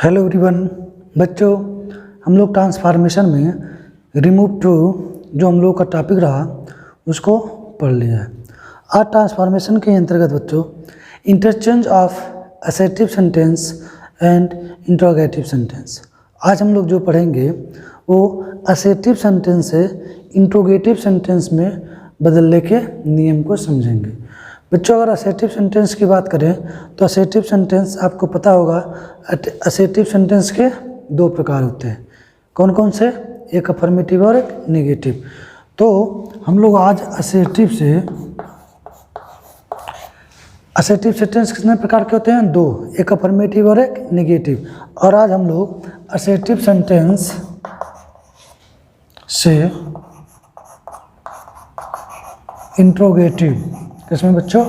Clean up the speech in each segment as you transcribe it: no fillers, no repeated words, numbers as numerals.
Hello everyone बच्चों, हम लोग ट्रांसफॉर्मेशन में रिमूव टू जो हम लोग का टॉपिक रहा उसको पढ़ लिया है। आज ट्रांसफॉर्मेशन के अंतर्गत बच्चों interchange of assertive sentence and interrogative sentence आज हम लोग जो पढ़ेंगे वो असर्टिव सेंटेंस से इंट्रोगेटिव सेंटेंस में बदलने के नियम को समझेंगे। बच्चों, अगर असर्टिव सेंटेंस की बात करें तो असर्टिव सेंटेंस आपको पता होगा, असर्टिव सेंटेंस के दो प्रकार होते हैं। कौन कौन से? एक अफर्मेटिव और एक नेगेटिव। तो हम लोग आज असर्टिव सेंटेंस कितने प्रकार के होते हैं? दो, एक अफर्मेटिव और एक नेगेटिव। और आज हम लोग असर्टिव सेंटेंस से इंट्रोगेटिव, किसमें बच्चों?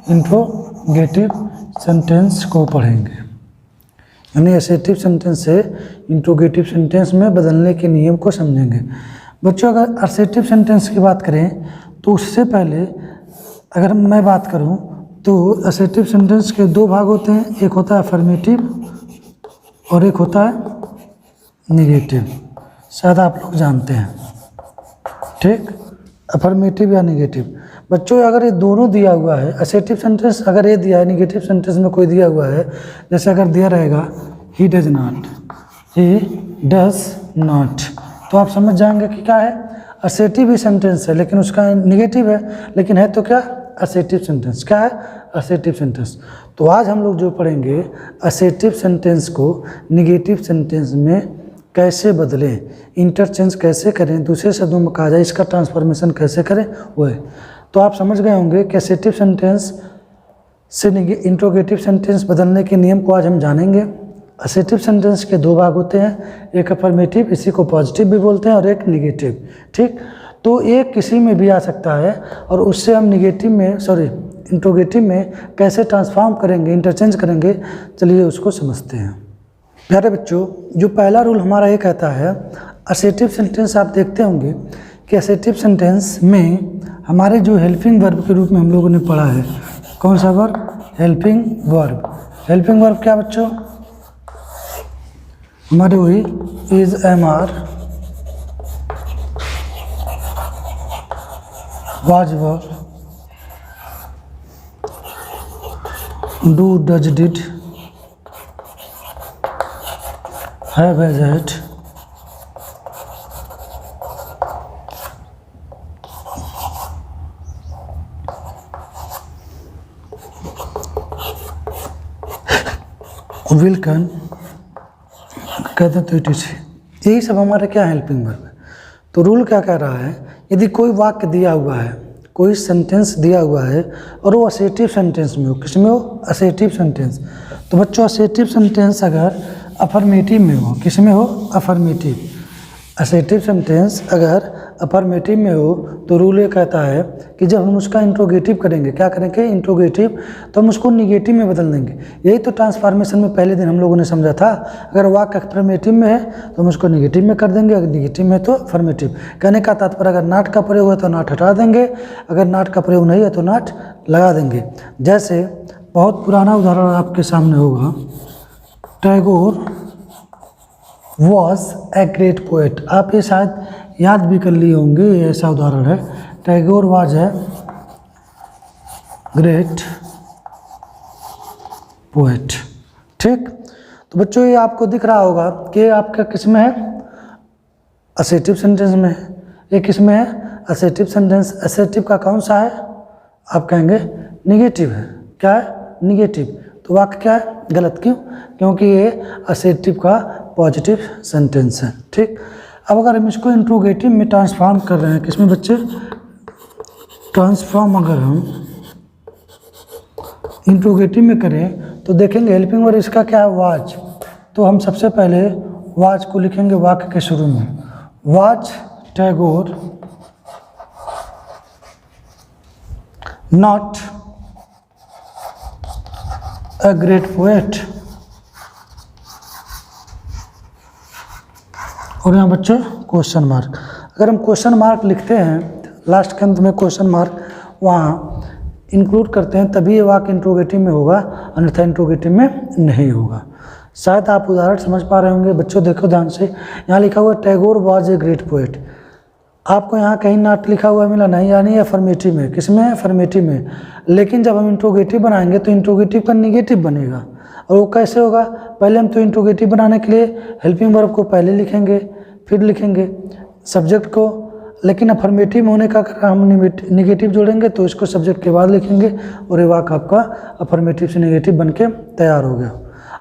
इंट्रोगेटिव सेंटेंस को पढ़ेंगे, यानी असर्टिव सेंटेंस से इंट्रोगेटिव सेंटेंस में बदलने के नियम को समझेंगे। बच्चों, अगर असर्टिव सेंटेंस की बात करें तो उससे पहले अगर मैं बात करूं तो असर्टिव सेंटेंस के दो भाग होते हैं, एक होता है अफर्मेटिव और एक होता है नेगेटिव। शायद आप लोग जानते हैं, ठीक, अफर्मेटिव या नेगेटिव। बच्चों, अगर ये दोनों दिया हुआ है, असर्टिव सेंटेंस अगर ये दिया है, नेगेटिव सेंटेंस में कोई दिया हुआ है, जैसे अगर दिया रहेगा ही डज नॉट, तो आप समझ जाएंगे कि क्या है, असर्टिव ही सेंटेंस है लेकिन उसका नेगेटिव है, लेकिन है तो क्या? Assertive sentence. क्या है? Assertive sentence. तो आज हम लोग जो पढ़ेंगे असर्टिव सेंटेंस को नेगेटिव सेंटेंस में कैसे बदलें, इंटरचेंज कैसे करें, दूसरे शब्दों में कहा जाए इसका ट्रांसफॉर्मेशन कैसे करें वो है। तो आप समझ गए होंगे कि असर्टिव सेंटेंस से इंट्रोगेटिव सेंटेंस बदलने के नियम को आज हम जानेंगे। असर्टिव सेंटेंस के दो भाग होते हैं, एक अफर्मेटिव, इसी को पॉजिटिव भी बोलते हैं, और एक नेगेटिव, ठीक। तो एक किसी में भी आ सकता है और उससे हम इंट्रोगेटिव में कैसे ट्रांसफॉर्म करेंगे, इंटरचेंज करेंगे, चलिए उसको समझते हैं। प्यारे बच्चों, जो पहला रूल हमारा ये कहता है, असर्टिव सेंटेंस आप देखते होंगे कि असर्टिव सेंटेंस में हमारे जो हेल्पिंग वर्ब के रूप में हम लोगों ने पढ़ा है, कौन सा verb? Helping verb. Helping verb क्या बच्चों? हमारे वही is, am, are, was, were, do, does, did, have, has, had, will, can, कहते तो इट इज, यही सब हमारे क्या हेल्पिंग वर्ब है। तो रूल क्या कह रहा है, यदि कोई वाक्य दिया हुआ है, कोई सेंटेंस दिया हुआ है और वो असर्टिव सेंटेंस में हो, किसमें हो? Assertive sentence. तो बच्चों, असर्टिव सेंटेंस अगर अफर्मेटिव में हो, किसमें हो? अफर्मेटिव। असर्टिव सेंटेंस अगर अफर्मेटिव में हो तो रूल ये कहता है कि जब हम उसका इंट्रोगेटिव करेंगे, क्या करेंगे? इंट्रोगेटिव, तो हम उसको नेगेटिव में बदल देंगे। यही तो ट्रांसफॉर्मेशन में पहले दिन हम लोगों ने समझा था। अगर वाक्य अफर्मेटिव में है तो हम उसको नेगेटिव में कर देंगे, अगर नेगेटिव में तो अफर्मेटिव। कहने का तात्पर्य, अगर नॉट का प्रयोग है तो नॉट हटा देंगे, अगर नॉट का प्रयोग नहीं है तो नॉट लगा देंगे। जैसे बहुत पुराना उदाहरण आपके सामने होगा, Tagore was a great poet. आप ये शायद याद भी कर लिए होंगे, ये ऐसा उदाहरण है, Tagore was a great poet, ठीक। तो बच्चों, ये आपको दिख रहा होगा कि आपका किस में है? असर्टिव सेंटेंस में है। ये किस में है? Assertive sentence. असर्टिव का कौन सा है? आप कहेंगे नेगेटिव है। क्या है? नेगेटिव। तो वाक्य क्या है? गलत। क्यों? क्योंकि ये असर्टिव का पॉजिटिव सेंटेंस है, ठीक। अब अगर हम इसको इंट्रोगेटिव में ट्रांसफॉर्म कर रहे हैं, किसमें बच्चे? ट्रांसफॉर्म अगर हम इंट्रोगेटिव में करें तो देखेंगे हेल्पिंग वर्ब इसका क्या है? वाज। तो हम सबसे पहले वाज को लिखेंगे वाक्य के शुरू में, was Tagore not a great poet. और यहाँ बच्चों क्वेश्चन मार्क। अगर हम क्वेश्चन मार्क लिखते हैं, लास्ट के अंत में क्वेश्चन मार्क वहाँ इंक्लूड करते हैं, तभी ये वाक्य इंट्रोगेटिव में होगा, अन्यथा इंट्रोगेटिव में नहीं होगा। शायद आप उदाहरण समझ पा रहे होंगे। बच्चों देखो ध्यान से, यहाँ लिखा हुआ Tagore was a great poet. आपको यहाँ कहीं नॉट लिखा हुआ मिला नहीं, यानी अफर्मेटिव में। किसमें? अफर्मेटिव में। लेकिन जब हम इंट्रोगेटिव बनाएंगे तो इंट्रोगेटिव का निगेटिव बनेगा। और वो कैसे होगा? पहले हम तो इंट्रोगेटिव बनाने के लिए हेल्पिंग वर्ब को पहले लिखेंगे, फिर लिखेंगे सब्जेक्ट को। लेकिन अफर्मेटिव होने का अगर हम निगेटिव जोड़ेंगे तो इसको सब्जेक्ट के बाद लिखेंगे और ये वाक्य आपका अफर्मेटिव से निगेटिव बन के तैयार हो गया।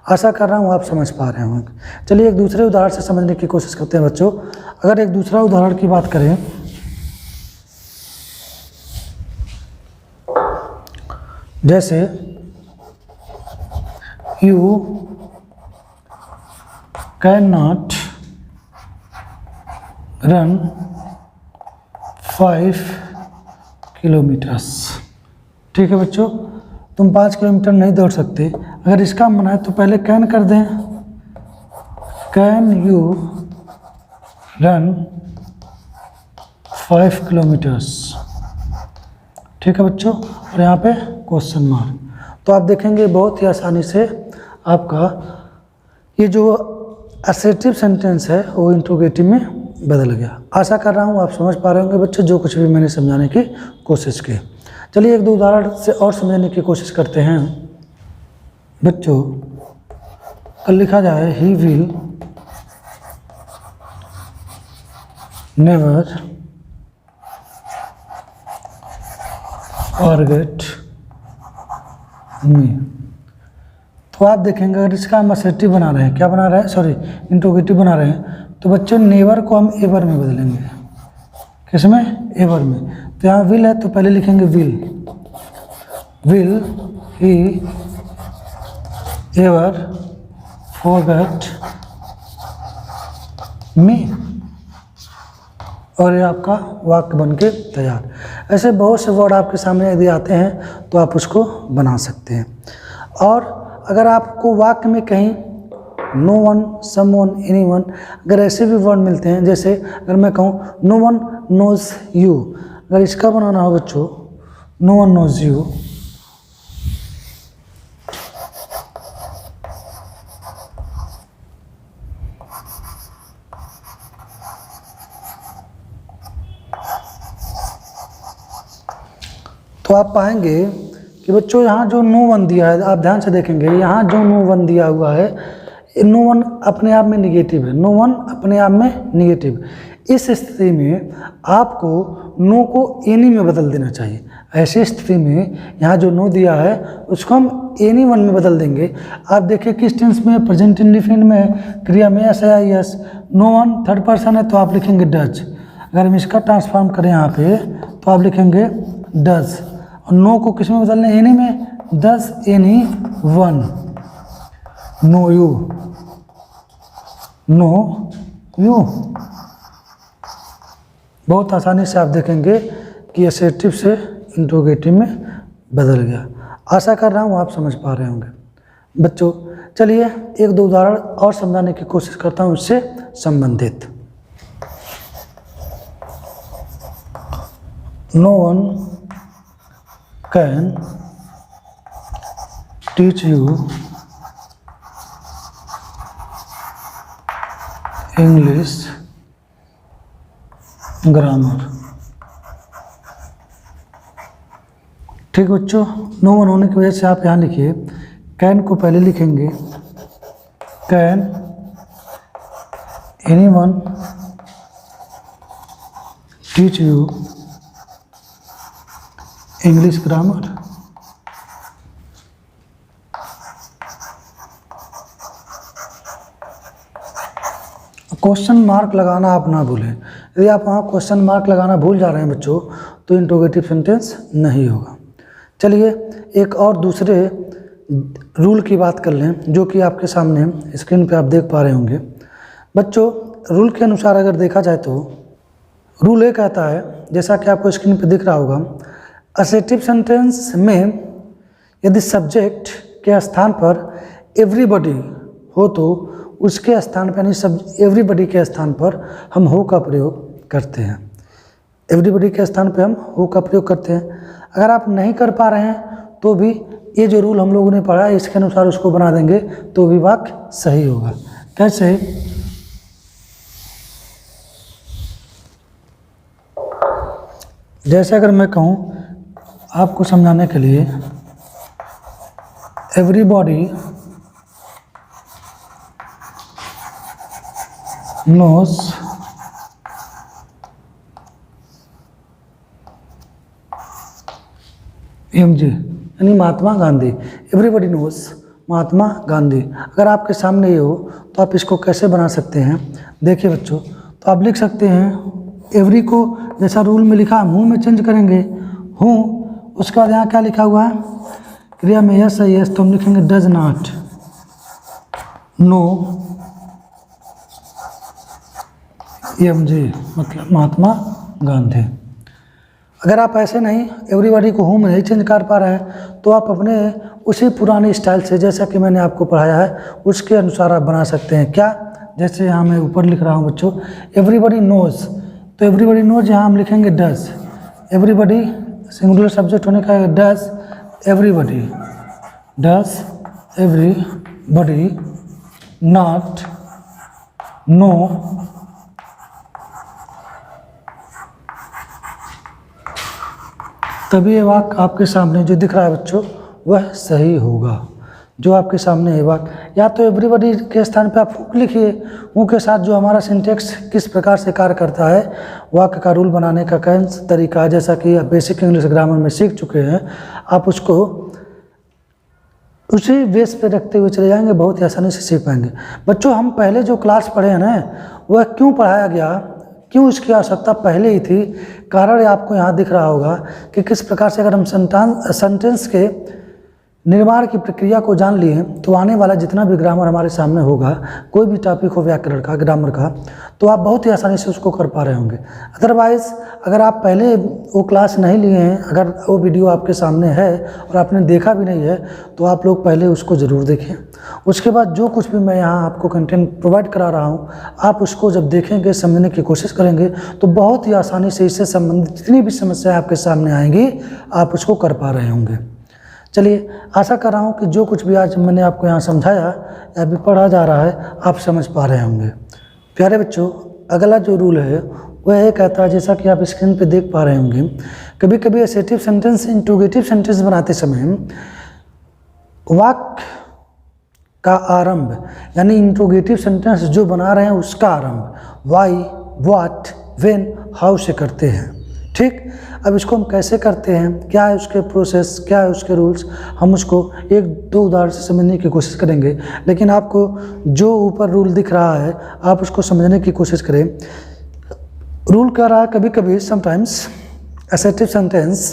आशा कर रहा हूँ आप समझ पा रहे होंगे। चलिए एक दूसरे उदाहरण से समझने की कोशिश करते हैं बच्चों। अगर एक दूसरा उदाहरण की बात करें, जैसे you can not run 5 kilometres. ठीक है बच्चों, तुम 5 किलोमीटर नहीं दौड़ सकते। अगर इसका मन है तो पहले कैन कर दें, कैन यू रन 5 किलोमीटर्स। ठीक है बच्चों, और यहाँ पे क्वेश्चन मार्क। तो आप देखेंगे बहुत ही आसानी से आपका ये जो असर्टिव सेंटेंस है वो इंट्रोगेटिव में बदल गया। आशा कर रहा हूँ आप समझ पा रहे होंगे बच्चों जो कुछ भी मैंने समझाने की कोशिश की। चलिए एक दो उदाहरण से और समझने की कोशिश करते हैं बच्चों। कल लिखा जाए he will never forget me. तो आप देखेंगे अगर इसका हम असर्टिव बना रहे हैं, क्या बना रहे हैं, सॉरी इंट्रोगेटिव बना रहे हैं, तो बच्चों नेवर को हम एवर में बदलेंगे। किसमें? एवर में। तो यहाँ विल है तो पहले लिखेंगे will he ever forget me, और ये आपका वाक्य बन के तैयार। ऐसे बहुत से वर्ड आपके सामने यदि आते हैं तो आप उसको बना सकते हैं। और अगर आपको वाक्य में कहीं नो वन, सम वन, एनी वन, अगर ऐसे भी वर्ड मिलते हैं, जैसे अगर मैं कहूँ नो वन नोज यू, अगर इसका बनाना हो बच्चों नो वन नोज यू, तो आप पाएंगे कि बच्चों यहाँ जो नो वन दिया है, आप ध्यान से देखेंगे यहाँ जो नो वन दिया हुआ है, नो वन अपने आप में निगेटिव है, नो वन अपने आप में निगेटिव। इस स्थिति में आपको नो को एनी में बदल देना चाहिए। ऐसी स्थिति में यहाँ जो नो दिया है उसको हम एनी वन में बदल देंगे। आप देखिए किस टेंस में, प्रेजेंट इंडेफिनिट में, क्रिया में एस है yes, no one third person है तो आप लिखेंगे डज। अगर हम इसका ट्रांसफॉर्म करें यहाँ पे तो आप लिखेंगे डज, और नो को किस में बदलना है? एनी में। Does anyone know you, know you. बहुत आसानी से आप देखेंगे कि असर्टिव से इंट्रोगेटिव में बदल गया। आशा कर रहा हूँ आप समझ पा रहे होंगे बच्चों। चलिए एक दो उदाहरण और समझाने की कोशिश करता हूँ इससे संबंधित। No one can teach you English grammar. ठीक बच्चों, नो वन होने की वजह से आप यहाँ लिखिए, कैन को पहले लिखेंगे, can any one teach you English grammar. Question mark लगाना आप ना भूलें। यदि आप वहाँ क्वेश्चन मार्क लगाना भूल जा रहे हैं बच्चों तो इंट्रोगेटिव सेंटेंस नहीं होगा। चलिए एक और दूसरे रूल की बात कर लें जो कि आपके सामने स्क्रीन पे आप देख पा रहे होंगे बच्चों। रूल के अनुसार अगर देखा जाए तो रूल ये कहता है, जैसा कि आपको स्क्रीन पे दिख रहा होगा, असर्टिव सेंटेंस में यदि सब्जेक्ट के स्थान पर एवरीबॉडी हो तो उसके स्थान पर, यानी एवरीबॉडी के स्थान पर हम हो का प्रयोग करते हैं। एवरीबॉडी के स्थान पर हम हो का प्रयोग करते हैं। अगर आप नहीं कर पा रहे हैं तो भी ये जो रूल हम लोगों ने पढ़ा है इसके अनुसार उसको बना देंगे तो भी वाक्य सही होगा। कैसे? जैसे अगर मैं कहूँ आपको समझाने के लिए, एवरीबॉडी नोज एमजी, यानी महात्मा गांधी। Everybody knows Mahatma Gandhi. अगर आपके सामने ये हो तो आप इसको कैसे बना सकते हैं? देखिए बच्चों, तो आप लिख सकते हैं एवरी को जैसा रूल में लिखा हूँ में चेंज करेंगे हूँ, उसके बाद यहाँ क्या लिखा हुआ है? क्रिया में यस है यस, तो हम लिखेंगे डज नॉट नो एमजी, मतलब महात्मा गांधी। अगर आप ऐसे नहीं एवरीबॉडी को हूँ में नहीं चेंज कर पा रहे हैं तो आप अपने उसी पुराने स्टाइल से जैसा कि मैंने आपको पढ़ाया है उसके अनुसार आप बना सकते हैं। क्या? जैसे यहाँ मैं ऊपर लिख रहा हूँ बच्चों, एवरीबॉडी नोज, तो एवरीबॉडी नोज यहाँ हम लिखेंगे डज। एवरीबॉडी सिंगुलर सब्जेक्ट होने का does everybody, does everybody not know तभी ये वाक्य आपके सामने जो दिख रहा है बच्चों वह सही होगा। जो आपके सामने है वाक्य, या तो एवरीबॉडी के स्थान पे आप हुक लिखिए, हुक के साथ जो हमारा सिंटेक्स किस प्रकार से कार्य करता है, वाक्य का रूल बनाने का कौन सा तरीका, जैसा कि आप बेसिक इंग्लिश ग्रामर में सीख चुके हैं, आप उसको उसी बेस पे रखते हुए चले जाएंगे, बहुत ही आसानी से सीख पाएंगे। बच्चों हम पहले जो क्लास पढ़े हैं ना, वह क्यों पढ़ाया गया, क्यों इसकी आवश्यकता पहले ही थी, कारण आपको यहाँ दिख रहा होगा कि किस प्रकार से अगर हम सेंटेंस के निर्माण की प्रक्रिया को जान लिए तो आने वाला जितना भी ग्रामर हमारे सामने होगा, कोई भी टॉपिक हो व्याकरण का, ग्रामर का, तो आप बहुत ही आसानी से उसको कर पा रहे होंगे। अदरवाइज़ अगर आप पहले वो क्लास नहीं लिए हैं, अगर वो वीडियो आपके सामने है और आपने देखा भी नहीं है, तो आप लोग पहले उसको ज़रूर देखें। उसके बाद जो कुछ भी मैं यहाँ आपको कंटेंट प्रोवाइड करा रहा हूँ, आप उसको जब देखेंगे, समझने की कोशिश करेंगे, तो बहुत ही आसानी से इससे संबंधित जितनी भी समस्याएँ आपके सामने आएंगी, आप उसको कर पा रहे होंगे। चलिए, आशा कर रहा हूँ कि जो कुछ भी आज मैंने आपको यहाँ समझाया या अभी पढ़ा जा रहा है, आप समझ पा रहे होंगे। प्यारे बच्चों, अगला जो रूल है वह ये कहता है, जैसा कि आप स्क्रीन पे देख पा रहे होंगे, कभी कभी एसेटिव सेंटेंस इंट्रोगेटिव सेंटेंस बनाते समय वाक्य का आरंभ, यानी इंट्रोगेटिव सेंटेंस जो बना रहे हैं उसका आरंभ वाई, व्हाट, व्हेन, हाउ से करते हैं। ठीक, अब इसको हम कैसे करते हैं, क्या है उसके प्रोसेस, क्या है उसके रूल्स, हम उसको एक दो उदाहरण से समझने की कोशिश करेंगे। लेकिन आपको जो ऊपर रूल दिख रहा है आप उसको समझने की कोशिश करें। रूल कह रहा है कभी कभी समटाइम्स एसेटिव सेंटेंस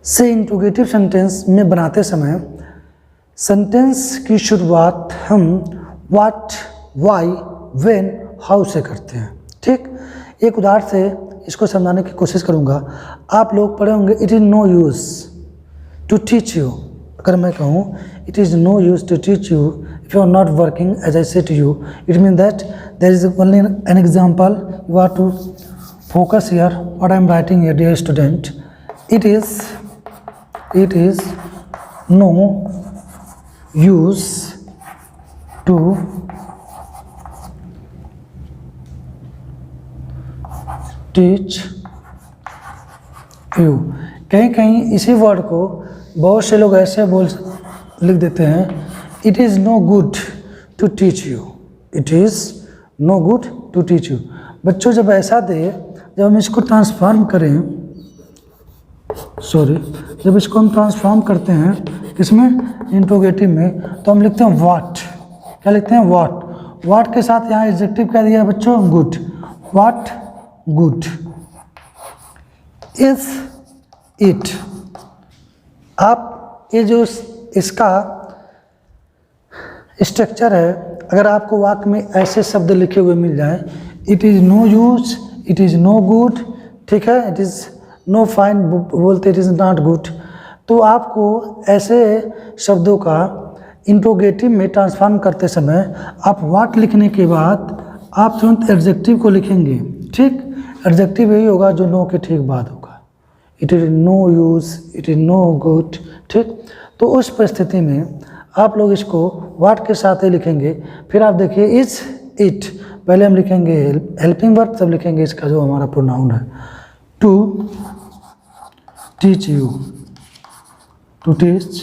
से इंट्रोगेटिव सेंटेंस में बनाते समय सेंटेंस की शुरुआत हम व्हाट, वाई, व्हेन, हाउ से करते हैं। ठीक, एक उदाहरण से इसको समझाने की कोशिश करूंगा। आप लोग पढ़े होंगे it is no use to teach you. अगर मैं कहूँ it is no use to teach you if you are not working as I say to you, it mean that there is only an example, you are to focus here what I am writing here dear student. It is no use to teach you. कहीं कहीं इसी word को बहुत से लोग ऐसे लिख देते हैं, it is no good to teach you, it is no good to teach you. बच्चों जब ऐसा दे, जब हम इसको ट्रांसफॉर्म करें, जब इसको हम ट्रांसफॉर्म करते हैं किसमें, इंट्रोगेटिव में, तो हम लिखते हैं व्हाट। क्या लिखते हैं? व्हाट। व्हाट के साथ यहाँ एडजेक्टिव क्या दिया है बच्चों? Good. What, good. Is it. आप ये जो इसका स्ट्रक्चर है, अगर आपको वाक्य में ऐसे शब्द लिखे हुए मिल जाए, it is no use, it is no good, ठीक है, इट इज़ नो फाइन बोलते, इट इज़ नॉट गुड, तो आपको ऐसे शब्दों का इंट्रोगेटिव में ट्रांसफॉर्म करते समय आप व्हाट लिखने के बाद आप तुरंत एडजेक्टिव को लिखेंगे। ठीक, एडजेक्टिव यही होगा जो नो के ठीक बाद होगा। It is no use, it is no good. ठीक, तो उस परिस्थिति में आप लोग इसको वाट के साथ ही लिखेंगे। फिर आप देखिए इज इट, पहले हम लिखेंगे हेल्पिंग वर्ब, तब लिखेंगे इसका जो हमारा प्रोनाउन है, to teach you, to teach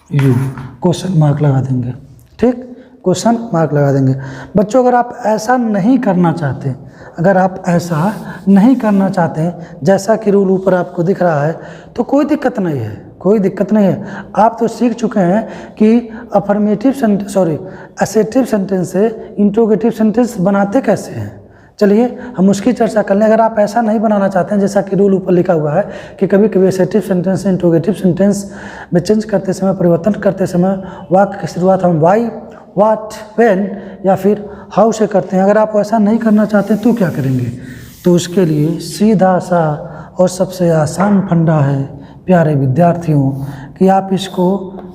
you, question mark लगा देंगे। ठीक, क्वेश्चन मार्क लगा देंगे। बच्चों अगर आप ऐसा नहीं करना चाहते, अगर आप ऐसा नहीं करना चाहते जैसा कि रूल ऊपर आपको दिख रहा है, तो कोई दिक्कत नहीं है, कोई दिक्कत नहीं है। आप तो सीख चुके हैं कि असर्टिव सेंटेंस से इंट्रोगेटिव सेंटेंस बनाते कैसे हैं। चलिए हम उसकी चर्चा कर लें। अगर आप ऐसा नहीं बनाना चाहते हैं जैसा कि रूल ऊपर लिखा हुआ है कि कभी कभी असर्टिव सेंटेंस से इंट्रोगेटिव सेंटेंस में चेंज करते समय, परिवर्तन करते समय वाक्य की शुरुआत हम वाई, व्हाट, व्हेन या फिर हाउ से करते हैं, अगर आप ऐसा नहीं करना चाहते तो क्या करेंगे? तो उसके लिए सीधा सा और सबसे आसान फंडा है प्यारे विद्यार्थियों कि आप इसको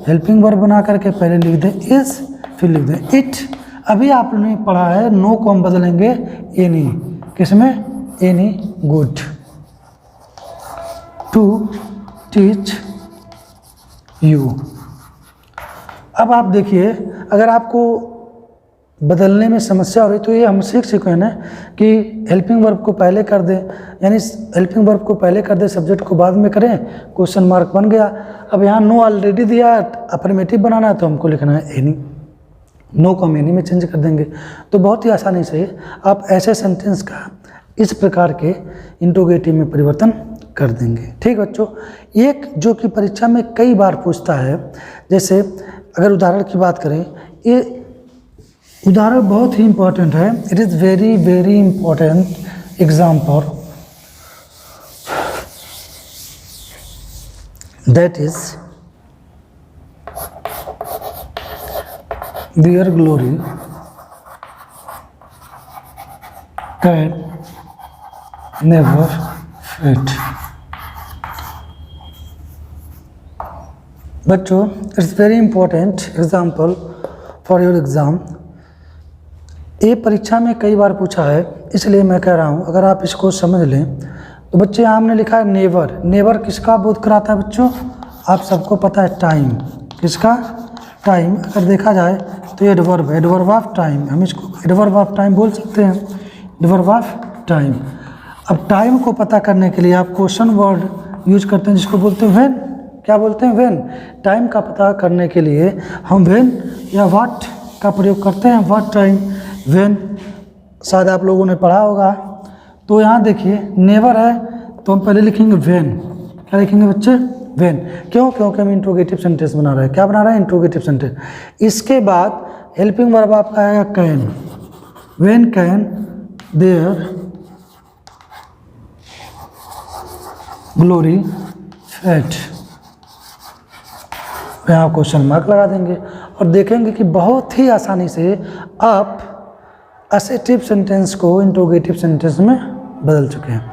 हेल्पिंग वर्ब बना करके पहले लिख दें इज, फिर लिख दें इट। अभी आपने पढ़ा है नो को हम बदलेंगे एनी, किसमें? Any good, to teach you. अब आप देखिए अगर आपको बदलने में समस्या हो रही तो ये हम सीख चुके हैं ना कि हेल्पिंग वर्ब को पहले कर दें, यानी हेल्पिंग वर्ब को पहले कर दें, सब्जेक्ट को बाद में करें, क्वेश्चन मार्क बन गया। अब यहाँ नो ऑलरेडी दिया, अफर्मेटिव बनाना है तो हमको लिखना है एनी, नो को हम एनी में चेंज कर देंगे। तो बहुत ही आसानी से आप ऐसे सेंटेंस का इस प्रकार के इंट्रोगेटिव में परिवर्तन कर देंगे। ठीक बच्चों, एक जो कि परीक्षा में कई बार पूछता है, जैसे अगर उदाहरण की बात करें, ये उदाहरण बहुत ही इम्पोर्टेंट है, it is very very important example, that is their glory can never fade. बच्चों it's very important example for your exam. ये परीक्षा में कई बार पूछा है, इसलिए मैं कह रहा हूँ अगर आप इसको समझ लें तो बच्चे यहाँ हमने लिखा है नेवर। नेवर किसका बोध कराता है बच्चों? आप सबको पता है टाइम, किसका? टाइम। अगर देखा जाए तो ये एडवर्ब है, एडवर्ब ऑफ टाइम, हम इसको एडवर्ब ऑफ टाइम बोल सकते हैं, एडवर्ब ऑफ टाइम। अब टाइम को पता करने के लिए आप क्वेश्चन वर्ड यूज करते हैं जिसको बोलते हैं व्हेन। क्या बोलते हैं? व्हेन। टाइम का पता करने के लिए हम व्हेन या व्हाट का प्रयोग करते हैं, व्हाट टाइम, व्हेन, शायद आप लोगों ने पढ़ा होगा। तो यहाँ देखिए नेवर है तो हम पहले लिखेंगे व्हेन। क्या लिखेंगे बच्चे? व्हेन। क्यों? क्योंकि हम इंट्रोगेटिव सेंटेंस बना रहे हैं। क्या बना रहे हैं? Interrogative sentence. इसके बाद हेल्पिंग वर्ब आपका आएगा can. When can their glory fade. यहाँ क्वेश्चन मार्क लगा देंगे और देखेंगे कि बहुत ही आसानी से आप असर्टिव सेंटेंस को इंट्रोगेटिव सेंटेंस में बदल चुके हैं।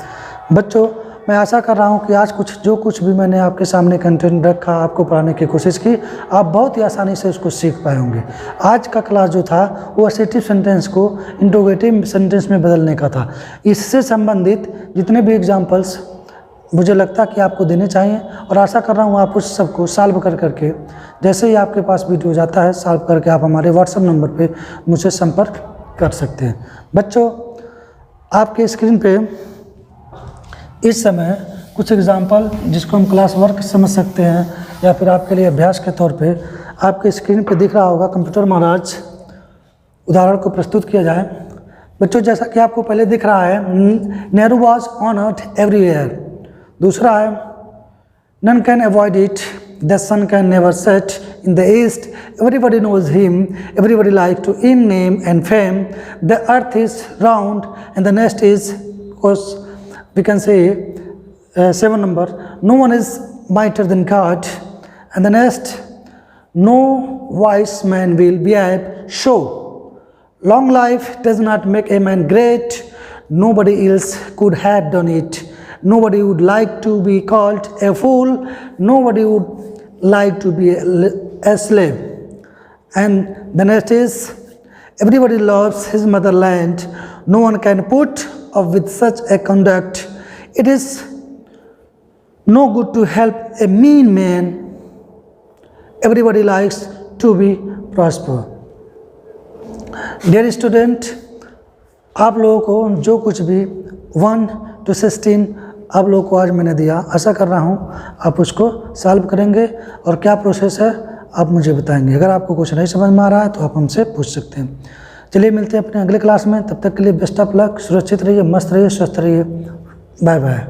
बच्चों मैं आशा कर रहा हूँ कि आज जो कुछ भी मैंने आपके सामने कंटेंट रखा, आपको पढ़ाने की कोशिश की, आप बहुत ही आसानी से उसको सीख पाए होंगे। आज का क्लास जो था वो असर्टिव सेंटेंस को इंट्रोगेटिव सेंटेंस में बदलने का था। इससे संबंधित जितने भी एग्जाम्पल्स मुझे लगता कि आपको देने चाहिए और आशा कर रहा हूँ आप उस सबको सॉल्व कर करके, जैसे ही आपके पास वीडियो जाता है सॉल्व करके आप हमारे व्हाट्सएप नंबर पे मुझसे संपर्क कर सकते हैं। बच्चों आपके स्क्रीन पे इस समय कुछ एग्जाम्पल जिसको हम क्लास वर्क समझ सकते हैं या फिर आपके लिए अभ्यास के तौर पे आपके स्क्रीन पे दिख रहा होगा। कंप्यूटर महाराज उदाहरण को प्रस्तुत किया जाए। बच्चों जैसा कि आपको पहले दिख रहा है, नेहरू वॉज ऑनर्ड एवरीवेयर। दूसरा है none can avoid it, the sun can never set in the east, everybody knows him, everybody like to in name and fame, the earth is round and the next is course we can say 7 number, no one is mightier than God, and the next, no wise man will behave so, long life does not make a man great, nobody else could have done it, nobody would like to be called a fool, nobody would like to be a slave. And the next is everybody loves his motherland, no one can put of with such a conduct. It is no good to help a mean man, everybody likes to be prosper. Dear student, आप लोगों को जो कुछ भी 1 to 16 आप लोगों को आज मैंने दिया, आशा कर रहा हूँ आप उसको सॉल्व करेंगे और क्या प्रोसेस है आप मुझे बताएंगे। अगर आपको कुछ नहीं समझ में आ रहा है तो आप हमसे पूछ सकते हैं। चलिए मिलते हैं अपने अगले क्लास में, तब तक के लिए बेस्ट ऑफ लक, सुरक्षित रहिए, मस्त रहिए, स्वस्थ रहिए, बाय बाय।